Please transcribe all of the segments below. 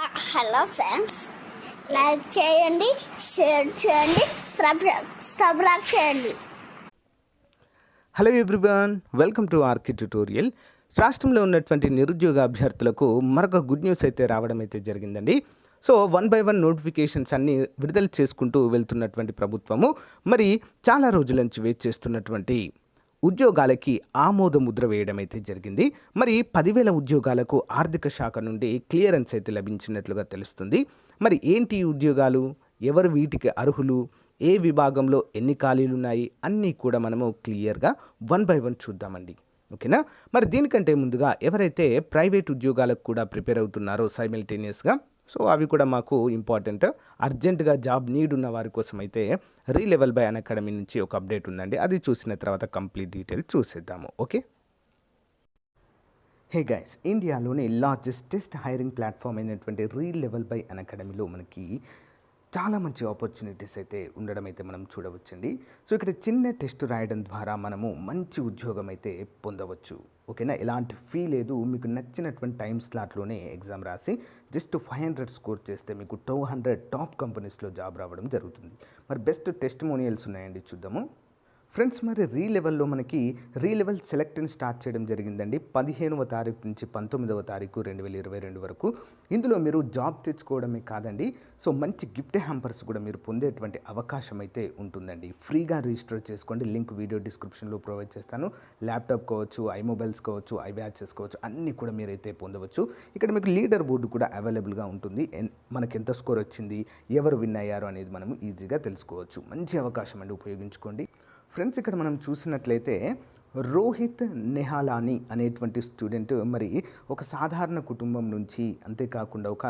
Hello friends, like చేయండి, share చేయండి, subscribe చేయండి. Hello everyone, welcome to Archi tutorial. రాష్ట్రంలో ఉన్నటువంటి నిరుద్యోగ అభ్యర్థులకు మరొక గుడ్ న్యూస్ అయితే రావడం అయితే జరిగిందండి. సో 1 by 1 నోటిఫికేషన్స్ అన్నీ విడుదల చేసుకుంటూ వెళ్తున్నటువంటి ప్రభుత్వము మరి చాలా రోజుల నుంచి వెయిట్ చేస్తున్నటువంటి ఉద్యోగాలకి ఆమోద ముద్ర వేయడం అయితే జరిగింది. మరి 10,000 ఉద్యోగాలకు ఆర్థిక శాఖ నుండి క్లియరెన్స్ అయితే లభించినట్లుగా తెలుస్తుంది. మరి ఏంటి ఈ ఉద్యోగాలు, ఎవరు వీటికి అర్హులు, ఏ విభాగంలో ఎన్ని ఖాళీలు ఉన్నాయి అన్నీ కూడా మనము క్లియర్గా 1 by 1 చూద్దామండి. ఓకేనా. మరి దీనికంటే ముందుగా ఎవరైతే ప్రైవేట్ ఉద్యోగాలకు కూడా ప్రిపేర్ అవుతున్నారో సైమల్టేనియస్గా, సో అవి కూడా మాకు ఇంపార్టెంట్, అర్జెంటుగా జాబ్ నీడ్ ఉన్న వారి కోసం అయితే రీలెవెల్ బై అకాడమీ నుంచి ఒక అప్డేట్ ఉందండి. అది చూసిన తర్వాత కంప్లీట్ డీటెయిల్ చూసేద్దాము. ఓకే. హే గైస్, ఇండియాలోని లార్జెస్ట్ టెస్ట్ హైరింగ్ ప్లాట్ఫామ్ అయినటువంటి రీలెవెల్ బై అకాడమీలో మనకి చాలా మంచి ఆపర్చునిటీస్ అయితే ఉండడం అయితే మనం చూడవచ్చండి. సో ఇక్కడ చిన్న టెస్ట్ రాయడం ద్వారా మనము మంచి ఉద్యోగం అయితే పొందవచ్చు. ఓకేనా. ఎలాంటి ఫీ లేదు. మీకు నచ్చినటువంటి టైం స్లాట్లోనే ఎగ్జామ్ రాసి జస్ట్ 500 స్కోర్ చేస్తే మీకు 200 టాప్ కంపెనీస్లో జాబ్ రావడం జరుగుతుంది. మరి బెస్ట్ టెస్టిమోనియల్స్ ఉన్నాయండి, చూద్దాము ఫ్రెండ్స్. మరి రీలెవెల్లో మనకి రీలెవెల్ సెలెక్ట్ని స్టార్ట్ చేయడం జరిగిందండి 15వ తారీఖు నుంచి 19వ తారీఖు 2022 వరకు. ఇందులో మీరు జాబ్ తెచ్చుకోవడమే కాదండి, సో మంచి గిఫ్ట్ హ్యాంపర్స్ కూడా మీరు పొందేటువంటి అవకాశం అయితే ఉంటుందండి. ఫ్రీగా రిజిస్టర్ చేసుకోండి. లింక్ వీడియో డిస్క్రిప్షన్లో ప్రొవైడ్ చేస్తాను. ల్యాప్టాప్ కావచ్చు, ఐమొబైల్స్ కావచ్చు, ఐవాచెస్ కావచ్చు, అన్నీ కూడా మీరైతే పొందవచ్చు. ఇక్కడ మీకు లీడర్ బోర్డు కూడా అవైలబుల్గా ఉంటుంది. మనకి ఎంత స్కోర్ వచ్చింది, ఎవరు విన్ అయ్యారు అనేది మనం ఈజీగా తెలుసుకోవచ్చు. మంచి అవకాశం అండి, ఉపయోగించుకోండి ఫ్రెండ్స్. ఇక్కడ మనం చూసినట్లయితే రోహిత్ నెహాలాని అనేటువంటి స్టూడెంట్ మరి ఒక సాధారణ కుటుంబం నుంచి, అంతేకాకుండా ఒక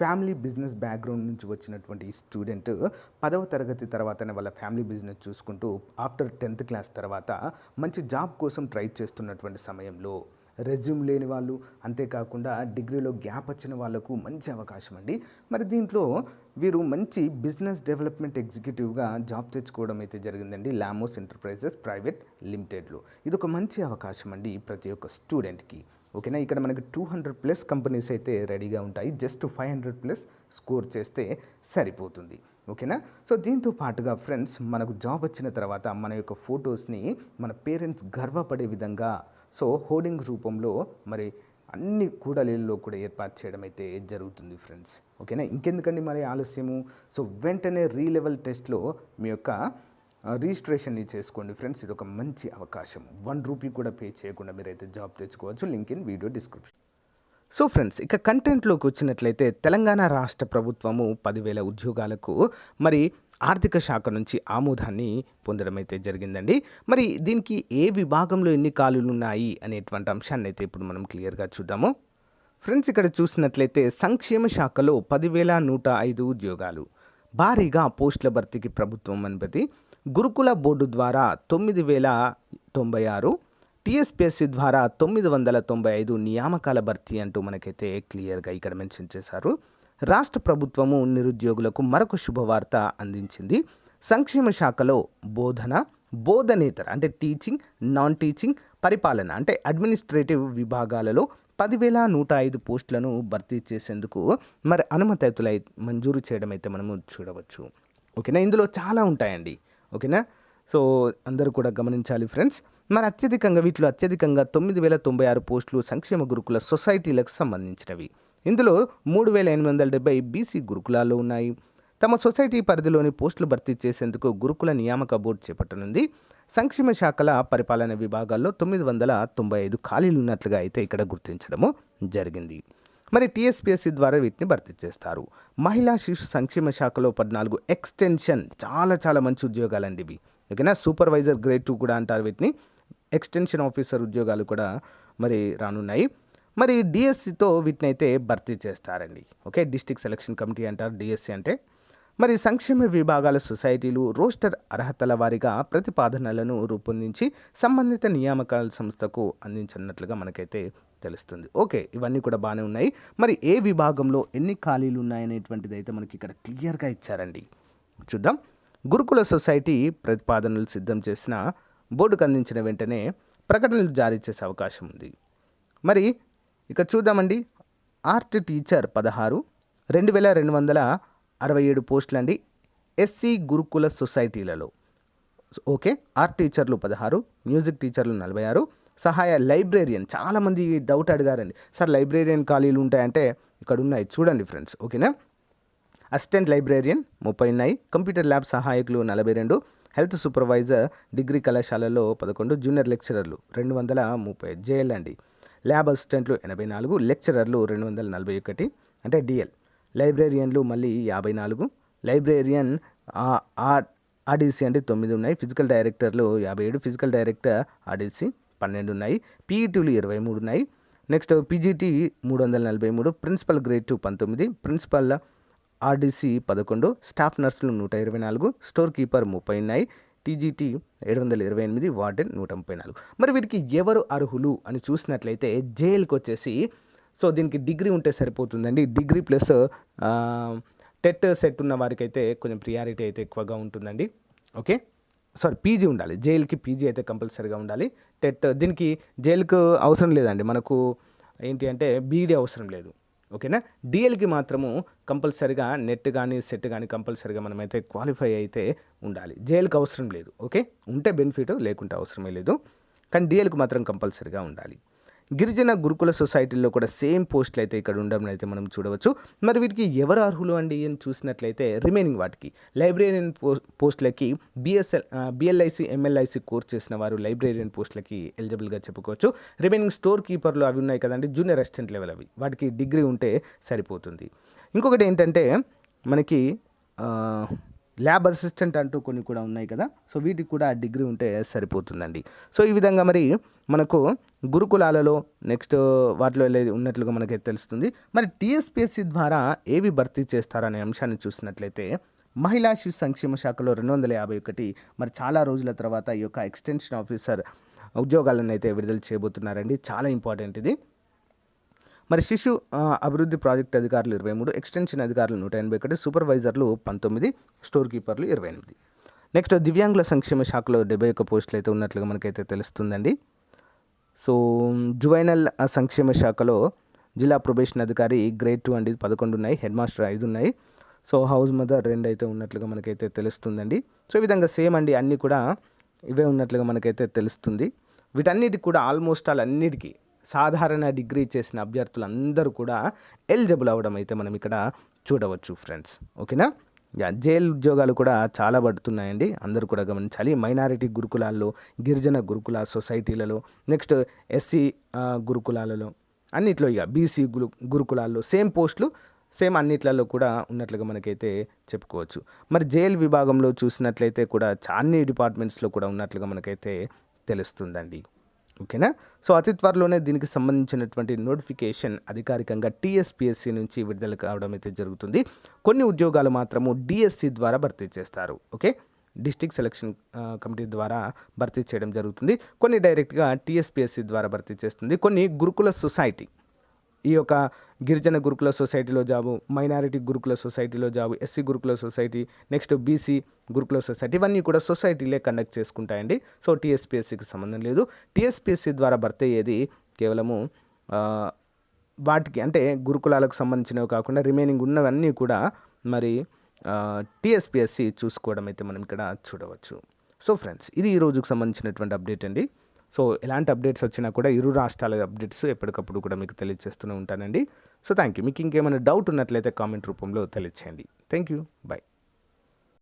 ఫ్యామిలీ బిజినెస్ బ్యాక్గ్రౌండ్ నుంచి వచ్చినటువంటి ఈ స్టూడెంట్ 10వ తరగతి తర్వాతనే వాళ్ళ ఫ్యామిలీ బిజినెస్ చూసుకుంటూ ఆఫ్టర్ 10th క్లాస్ తర్వాత మంచి జాబ్ కోసం ట్రై చేస్తున్నటువంటి సమయంలో రెజ్యూమ్ లేని వాళ్ళు, అంతేకాకుండా డిగ్రీలో గ్యాప్ వచ్చిన వాళ్ళకు మంచి అవకాశం అండి. మరి దీంట్లో వీరు మంచి బిజినెస్ డెవలప్మెంట్ ఎగ్జిక్యూటివ్గా జాబ్ తెచ్చుకోవడం అయితే జరిగిందండి లామోస్ ఎంటర్ప్రైజెస్ ప్రైవేట్ లిమిటెడ్లో. ఇది ఒక మంచి అవకాశం అండి ప్రతి ఒక్క స్టూడెంట్కి. ఓకేనా. ఇక్కడ మనకి 200+ కంపెనీస్ అయితే రెడీగా ఉంటాయి. జస్ట్ 500+ స్కోర్ చేస్తే సరిపోతుంది. ఓకేనా. సో దీంతో పాటుగా ఫ్రెండ్స్, మనకు జాబ్ వచ్చిన తర్వాత మన యొక్క ఫొటోస్ని మన పేరెంట్స్ గర్వపడే విధంగా సో హోర్డింగ్ రూపంలో మరి అన్ని కూడలిలో కూడా ఏర్పాటు చేయడం అయితే జరుగుతుంది ఫ్రెండ్స్. ఓకేనా. ఇంకెందుకండి మరి ఆలస్యము. సో వెంటనే రీలెవెల్ టెస్ట్లో మీ యొక్క రిజిస్ట్రేషన్ని చేసుకోండి ఫ్రెండ్స్. ఇది ఒక మంచి అవకాశం. 1 రూపీ కూడా పే చేయకుండా మీరైతే జాబ్ తెచ్చుకోవచ్చు. Link in video description. So friends, ఇక కంటెంట్లోకి వచ్చినట్లయితే తెలంగాణ రాష్ట్ర ప్రభుత్వము 10,000 ఉద్యోగాలకు మరి ఆర్థిక శాఖ నుంచి ఆమోదాన్ని పొందడం అయితే జరిగిందండి. మరి దీనికి ఏ విభాగంలో ఎన్ని ఖాళీలు ఉన్నాయి అనేటువంటి అంశాన్ని అయితే ఇప్పుడు మనం క్లియర్గా చూద్దాము ఫ్రెండ్స్. ఇక్కడ చూసినట్లయితే సంక్షేమ శాఖలో 10,105 ఉద్యోగాలు, భారీగా పోస్టుల భర్తీకి ప్రభుత్వం అనుమతి. గురుకుల బోర్డు ద్వారా 9,096, టీఎస్పీఎస్సీ ద్వారా 995 నియామకాల భర్తీ అంటూ మనకైతే క్లియర్గా ఇక్కడ మెన్షన్ చేశారు. రాష్ట్ర ప్రభుత్వము నిరుద్యోగులకు మరొక శుభవార్త అందించింది. సంక్షేమ శాఖలో బోధనేతర అంటే టీచింగ్, నాన్ టీచింగ్, పరిపాలన అంటే అడ్మినిస్ట్రేటివ్ విభాగాలలో 10,105 పోస్టులను భర్తీ చేసేందుకు మరి అనుమతులై మంజూరు చేయడం అయితే మనము చూడవచ్చు. ఓకేనా. ఇందులో చాలా ఉంటాయండి. ఓకేనా. సో అందరూ కూడా గమనించాలి ఫ్రెండ్స్. మరి వీటిలో అత్యధికంగా 9,096 పోస్టులు సంక్షేమ గురుకుల సొసైటీలకు సంబంధించినవి. ఇందులో 3,870 బీసీ గురుకులాల్లో ఉన్నాయి. తమ సొసైటీ పరిధిలోని పోస్టులు భర్తీ చేసేందుకు గురుకుల నియామక బోర్డు చేపట్టనుంది. సంక్షేమ శాఖల పరిపాలన విభాగాల్లో 995 ఖాళీలు ఉన్నట్లుగా అయితే ఇక్కడ గుర్తించడము జరిగింది. మరి టీఎస్పీఎస్సీ ద్వారా వీటిని భర్తీ చేస్తారు. మహిళా శిశు సంక్షేమ శాఖలో 14 ఎక్స్టెన్షన్, చాలా మంచి ఉద్యోగాలండి ఇవి. ఓకేనా. సూపర్వైజర్ గ్రేడ్ 2 కూడా అంటారు వీటిని. ఎక్స్టెన్షన్ ఆఫీసర్ ఉద్యోగాలు కూడా మరి రానున్నాయి. మరి డిఎస్సితో వీటిని అయితే భర్తీ చేస్తారండి. ఓకే. డిస్ట్రిక్ట్ సెలక్షన్ కమిటీ అంటారు డిఎస్సి అంటే. మరి సంక్షేమ విభాగాల సొసైటీలు రోస్టర్ అర్హతల వారీగా ప్రతిపాదనలను రూపొందించి సంబంధిత నియామకాల సంస్థకు అందించనున్నట్లుగా మనకైతే తెలుస్తుంది. ఓకే, ఇవన్నీ కూడా బాగానే ఉన్నాయి. మరి ఏ విభాగంలో ఎన్ని ఖాళీలు ఉన్నాయనేటువంటిది అయితే మనకి ఇక్కడ క్లియర్గా ఇచ్చారండి. చూద్దాం. గురుకుల సొసైటీ ప్రతిపాదనలు సిద్ధం చేసిన బోర్డుకు అందించిన వెంటనే ప్రకటనలు జారీ చేసే అవకాశం ఉంది. మరి ఇక చూద్దామండి. ఆర్ట్ టీచర్ 16, 2267 పోస్టులు అండి ఎస్సీ గురుకుల సొసైటీలలో. ఓకే, ఆర్ట్ టీచర్లు 16, మ్యూజిక్ టీచర్లు 46, సహాయ లైబ్రేరియన్. చాలామంది డౌట్ అడిగారండి, సార్ లైబ్రేరియన్ ఖాళీలు ఉంటాయంటే ఇక్కడ ఉన్నాయి చూడండి ఫ్రెండ్స్. ఓకేనా, అసిస్టెంట్ లైబ్రేరియన్ 30 ఉన్నాయి, కంప్యూటర్ ల్యాబ్ సహాయకులు 42, హెల్త్ సూపర్వైజర్ డిగ్రీ కళాశాలలో 11, జూనియర్ లెక్చరర్లు 230 జేఎల్ అండి, ల్యాబ్ అసిస్టెంట్లు 84, లెక్చరర్లు 241 అంటే డిఎల్, లైబ్రేరియన్లు మళ్ళీ 54, లైబ్రేరియన్ ఆర్డీసీ అంటే 9 ఉన్నాయి, ఫిజికల్ డైరెక్టర్లు 57, ఫిజికల్ డైరెక్టర్ ఆర్డీసీ 12 ఉన్నాయి, పీఈటీలు 23 ఉన్నాయి, next PGT 343, principal grade 2 19, principal RDC 11, staff నర్సులు 124, స్టోర్ కీపర్ 30 ఉన్నాయి, టీజీటీ 728, వార్డెన్ 134. మరి వీరికి ఎవరు అర్హులు అని చూసినట్లయితే జేఎల్కి వచ్చేసి సో దీనికి డిగ్రీ ఉంటే సరిపోతుందండి. డిగ్రీ ప్లస్ టెట్ సెట్ ఉన్న వారికి అయితే కొంచెం ప్రియారిటీ అయితే ఎక్కువగా ఉంటుందండి. ఓకే, సారీ పీజీ ఉండాలి, జేఎల్కి పీజీ అయితే కంపల్సరీగా ఉండాలి. టెట్ దీనికి జేఎల్కి అవసరం లేదండి, మనకు ఏంటి అంటే బీఈడీ అవసరం లేదు. ఓకేనా, డిఎల్కి మాత్రము కంపల్సరీగా నెట్ కానీ సెట్ కానీ కంపల్సరీగా మనమైతే క్వాలిఫై అయితే ఉండాలి. జేఎల్కి అవసరం లేదు. ఓకే, ఉంటే బెనిఫిట్, లేకుంటే అవసరమే లేదు, కానీ డిఎల్కి మాత్రం కంపల్సరీగా ఉండాలి. గిరిజన గురుకుల సొసైటీల్లో కూడా సేమ్ పోస్టులు అయితే ఇక్కడ ఉండడం అయితే మనం చూడవచ్చు. మరి వీటికి ఎవరు అర్హులు అండి అని చూసినట్లయితే రిమైనింగ్ వాటికి లైబ్రేరియన్ పోస్టులకి బిఎల్ఐసి ఎంఎల్ఐసి కోర్స్ చేసిన వారు లైబ్రేరియన్ పోస్టులకి ఎలిజిబుల్గా చెప్పుకోవచ్చు. రిమైనింగ్ స్టోర్ కీపర్లు అవి ఉన్నాయి కదండి, జూనియర్ అసిస్టెంట్ లెవెల్, అవి వాటికి డిగ్రీ ఉంటే సరిపోతుంది. ఇంకొకటి ఏంటంటే మనకి ల్యాబ్ అసిస్టెంట్ అంటూ కొన్ని కూడా ఉన్నాయి కదా, సో వీటికి కూడా డిగ్రీ ఉంటే సరిపోతుందండి. సో ఈ విధంగా మరి మనకు గురుకులాలలో నెక్స్ట్ వాటిలో ఉన్నట్లుగా మనకైతే తెలుస్తుంది. మరి టీఎస్పీఎస్సీ ద్వారా ఏవి భర్తీ చేస్తారనే అంశాన్ని చూసినట్లయితే మహిళా శిశు సంక్షేమ శాఖలో 251, మరి చాలా రోజుల తర్వాత ఈ యొక్క ఎక్స్టెన్షన్ ఆఫీసర్ ఉద్యోగాలను అయితే విడుదల చేయబోతున్నారండి. చాలా ఇంపార్టెంట్ ఇది. మరి శిశు అభివృద్ధి ప్రాజెక్ట్ అధికారులు 23, ఎక్స్టెన్షన్ అధికారులు 181, సూపర్వైజర్లు 19, స్టోర్ కీపర్లు 28. నెక్స్ట్ దివ్యాంగుల సంక్షేమ శాఖలో 71 పోస్టులు అయితే ఉన్నట్లుగా మనకైతే తెలుస్తుందండి. సో జువైనల్ సంక్షేమ శాఖలో జిల్లా ప్రొబేషన్ అధికారి గ్రేడ్ 2 అండి 11 ఉన్నాయి, హెడ్ మాస్టర్ 5 ఉన్నాయి, సో హౌస్ మదర్ 2 అయితే ఉన్నట్లుగా మనకైతే తెలుస్తుందండి. సో ఈ విధంగా సేమ్ అండి, అన్నీ కూడా ఇవే ఉన్నట్లుగా మనకైతే తెలుస్తుంది. వీటన్నిటికి కూడా ఆల్మోస్ట్ అన్నిటికీ సాధారణ డిగ్రీ చేసిన అభ్యర్థులందరూ కూడా ఎలిజిబుల్ అవ్వడం అయితే మనం ఇక్కడ చూడవచ్చు ఫ్రెండ్స్. ఓకేనా, జైల్ ఉద్యోగాలు కూడా చాలా పడుతున్నాయండి, అందరూ కూడా గమనించాలి. మైనారిటీ గురుకులాల్లో, గిరిజన గురుకుల సొసైటీలలో, నెక్స్ట్ ఎస్సీ గురుకులాలలో, అన్నిట్లో ఇక బీసీ గురుకులాల్లో సేమ్ పోస్టులు సేమ్ అన్నిట్లలో కూడా ఉన్నట్లుగా మనకైతే చెప్పుకోవచ్చు. మరి జైల్ విభాగంలో చూసినట్లయితే కూడా అన్ని డిపార్ట్మెంట్స్లో కూడా ఉన్నట్లుగా మనకైతే తెలుస్తుందండి. ఓకేనా, సో అతి త్వరలోనే దీనికి సంబంధించినటువంటి నోటిఫికేషన్ అధికారికంగా టీఎస్పీఎస్సీ నుంచి విడుదల కావడం అయితే జరుగుతుంది. కొన్ని ఉద్యోగాలు మాత్రము డిఎస్సి ద్వారా భర్తీ చేస్తారు. ఓకే, డిస్ట్రిక్ట్ సెలక్షన్ కమిటీ ద్వారా భర్తీ చేయడం జరుగుతుంది. కొన్ని డైరెక్ట్గా టీఎస్పీఎస్సీ ద్వారా భర్తీ చేస్తుంది. కొన్ని గురుకుల సొసైటీ, ఈ యొక్క గిరిజన గురుకుల సొసైటీలో జాబు, మైనారిటీ గురుకుల సొసైటీలో జాబు, ఎస్సీ గురుకుల సొసైటీ, నెక్స్ట్ బీసీ గురుకుల సొసైటీ, ఇవన్నీ కూడా సొసైటీలే కండక్ట్ చేసుకుంటాయండి. సో టీఎస్పీఎస్సీకి సంబంధం లేదు. టీఎస్పీఎస్సీ ద్వారా భర్తీ అయ్యేది కేవలము వాటికి అంటే గురుకులాలకు సంబంధించినవి కాకుండా రిమైనింగ్ ఉన్నవన్నీ కూడా మరి టీఎస్పీఎస్సీ చూసుకోవడం అయితే మనం ఇక్కడ చూడవచ్చు. సో ఫ్రెండ్స్, ఇది ఈ రోజుకు సంబంధించినటువంటి అప్డేట్ అండి. సో ఎలాంటి అప్డేట్స్ వచ్చినా కూడా ఇరు రాష్ట్రాల అప్డేట్స్ ఎప్పటికప్పుడు కూడా మీకు తెలియజేస్తూనే ఉంటానండి. So thank you. మీకు ఇంకేమైనా డౌట్ ఉన్నట్లయితే కామెంట్ రూపంలో తెలియచేయండి. Thank you, bye.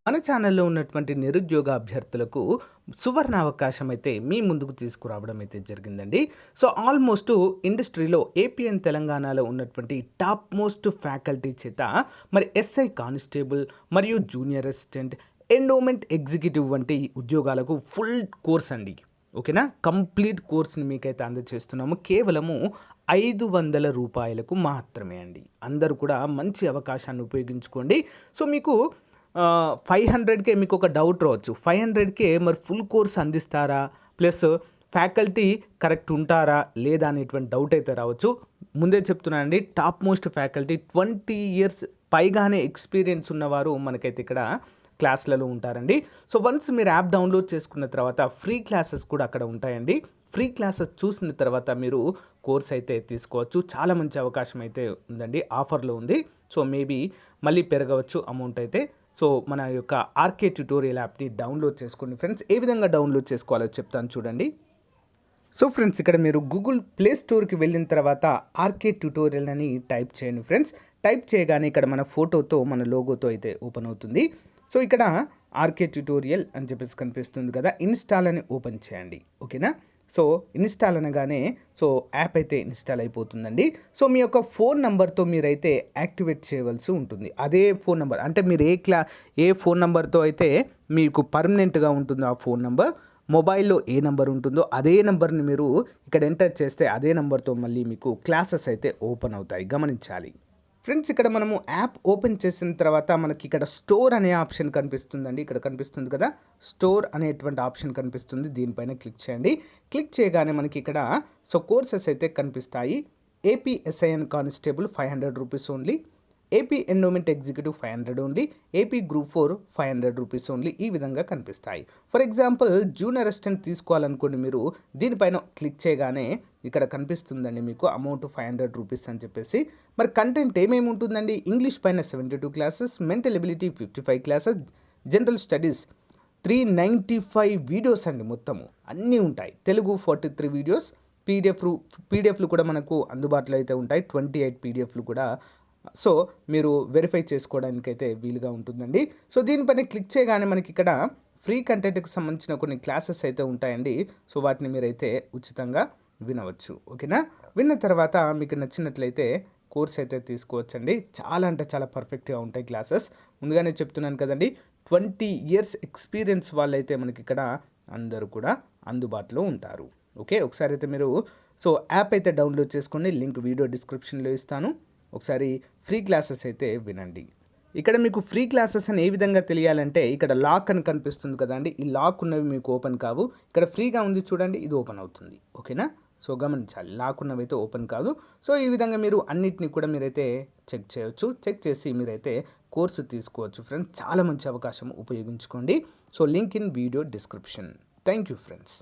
మన ఛానల్లో ఉన్నటువంటి నిరుద్యోగ అభ్యర్థులకు సువర్ణ అవకాశం అయితే మీ ముందుకు తీసుకురావడం అయితే జరిగిందండి. సో ఆల్మోస్ట్ ఇండస్ట్రీలో ఏపీ అండ్ తెలంగాణలో ఉన్నటువంటి టాప్ మోస్ట్ ఫ్యాకల్టీ చేత మరి ఎస్ఐ కానిస్టేబుల్ మరియు జూనియర్ అసిస్టెంట్, ఎండోమెంట్ ఎగ్జిక్యూటివ్ వంటి ఉద్యోగాలకు ఫుల్ కోర్స్ అండి. ఓకేనా, కంప్లీట్ కోర్స్ని మీకైతే అందజేస్తున్నాము కేవలము 500 రూపాయలకు మాత్రమే అండి. అందరూ కూడా మంచి అవకాశాన్ని ఉపయోగించుకోండి. సో మీకు 500కే మీకు ఒక డౌట్ రావచ్చు, 500కే మరి ఫుల్ కోర్స్ అందిస్తారా, ప్లస్ ఫ్యాకల్టీ కరెక్ట్ ఉంటారా లేదా అనేటువంటి డౌట్ అయితే రావచ్చు. ముందే చెప్తున్నానండి, టాప్ మోస్ట్ ఫ్యాకల్టీ 20 years పైగానే ఎక్స్పీరియన్స్ ఉన్నవారు మనకైతే ఇక్కడ క్లాసులలో ఉంటారండి. సో వన్స్ మీరు యాప్ డౌన్లోడ్ చేసుకున్న తర్వాత ఫ్రీ క్లాసెస్ కూడా అక్కడ ఉంటాయండి. ఫ్రీ క్లాసెస్ చూసిన తర్వాత మీరు కోర్స్ అయితే తీసుకోవచ్చు. చాలా మంచి అవకాశం అయితే ఉందండి, ఆఫర్లో ఉంది. సో మేబీ మళ్ళీ పెరగవచ్చు అమౌంట్ అయితే. సో మన యొక్క ఆర్కే ట్యుటోరియల్ యాప్ని డౌన్లోడ్ చేసుకోండి ఫ్రెండ్స్. ఏ విధంగా డౌన్లోడ్ చేసుకోవాలో చెప్తాను చూడండి. సో ఫ్రెండ్స్, ఇక్కడ మీరు గూగుల్ ప్లే స్టోర్కి వెళ్ళిన తర్వాత ఆర్కే ట్యుటోరియల్ అని టైప్ చేయండి ఫ్రెండ్స్. టైప్ చేయగానే ఇక్కడ మన ఫోటోతో మన లోగోతో అయితే ఓపెన్ అవుతుంది. సో ఇక్కడ ఆర్కే ట్యుటోరియల్ అని చెప్పేసి కనిపిస్తుంది కదా, ఇన్స్టాల్ అని ఓపెన్ చేయండి. ఓకేనా. సో ఇన్స్టాల్ అనగానే సో యాప్ అయితే ఇన్స్టాల్ అయిపోతుందండి. సో మీ యొక్క ఫోన్ నెంబర్తో మీరైతే యాక్టివేట్ చేయవలసి ఉంటుంది. అదే ఫోన్ నెంబర్ అంటే మీరు ఏ ఫోన్ నెంబర్తో అయితే మీకు పర్మనెంట్గా ఉంటుందో ఆ ఫోన్ నెంబర్, మొబైల్లో ఏ నెంబర్ ఉంటుందో అదే నెంబర్ని మీరు ఇక్కడ ఎంటర్ చేస్తే అదే నెంబర్తో మళ్ళీ మీకు క్లాసెస్ అయితే ఓపెన్ అవుతాయి, గమనించాలి ఫ్రెండ్స్. ఇక్కడ మనము యాప్ ఓపెన్ చేసిన తర్వాత మనకి ఇక్కడ స్టోర్ అనే ఆప్షన్ కనిపిస్తుందండి. ఇక్కడ కనిపిస్తుంది కదా, స్టోర్ అనేటువంటి ఆప్షన్ కనిపిస్తుంది. దీనిపైన క్లిక్ చేయండి. క్లిక్ చేయగానే మనకి ఇక్కడ సో కోర్సెస్ అయితే కనిపిస్తాయి. AP SIN constable 500 rupees only, AP endowment executive 500 only, AP group 4 500 rupees only, ఈ విధంగా కనిపిస్తాయి. ఫర్ ఎగ్జాంపుల్ జూనియర్ అసిస్టెంట్ తీసుకోవాలనుకోండి, మీరు దీనిపైన క్లిక్ చేయగానే ఇక్కడ కనిపిస్తుందండి మీకు అమౌంట్ 500 రూపీస్ అని చెప్పేసి. మరి కంటెంట్ ఏమేమి ఉంటుందండి, ఇంగ్లీష్ పైన 72 classes, mental ability 55 classes, general studies 395 videos అండి, మొత్తము అన్నీ ఉంటాయి. తెలుగు 43 వీడియోస్, పీడిఎఫ్లు కూడా మనకు అందుబాటులో అయితే ఉంటాయి. 28 పీడిఎఫ్లు కూడా సో మీరు వెరిఫై చేసుకోవడానికైతే వీలుగా ఉంటుందండి. సో దీనిపైన క్లిక్ చేయగానే మనకి ఇక్కడ ఫ్రీ కంటెంట్కి సంబంధించిన కొన్ని క్లాసెస్ అయితే ఉంటాయండి. సో వాటిని మీరైతే ఉచితంగా వినవచ్చు. ఓకేనా. విన్న తర్వాత మీకు నచ్చినట్లయితే కోర్స్ అయితే తీసుకోవచ్చండి. చాలా అంటే చాలా పర్ఫెక్ట్గా ఉంటాయి క్లాసెస్. ముందుగానే చెప్తున్నాను కదండి, 20 ఇయర్స్ ఎక్స్పీరియన్స్ వాళ్ళైతే మనకి ఇక్కడ అందరూ కూడా అందుబాటులో ఉంటారు. ఓకే, ఒకసారి అయితే మీరు సో యాప్ అయితే డౌన్లోడ్ చేసుకోండి. లింక్ వీడియో డిస్క్రిప్షన్లో ఇస్తాను. ఒకసారి ఫ్రీ క్లాసెస్ అయితే వినండి. ఇక్కడ మీకు ఫ్రీ క్లాసెస్ అని ఏ విధంగా తెలియాలంటే ఇక్కడ లాక్ అని కనిపిస్తుంది కదండి, ఈ లాక్ ఉన్నవి మీకు ఓపెన్ కావు. ఇక్కడ ఫ్రీగా ఉంది చూడండి, ఇది ఓపెన్ అవుతుంది. ఓకేనా. సో గమనించాలి, లాక్ ఉన్నవి అయితే ఓపెన్ కాదు. సో ఈ విధంగా మీరు అన్నిటిని కూడా మీరైతే చెక్ చేయొచ్చు. చెక్ చేసి మీరైతే కోర్సు తీసుకోవచ్చు ఫ్రెండ్స్. చాలా మంచి అవకాశం, ఉపయోగించుకోండి. So link in video description. Thank you friends.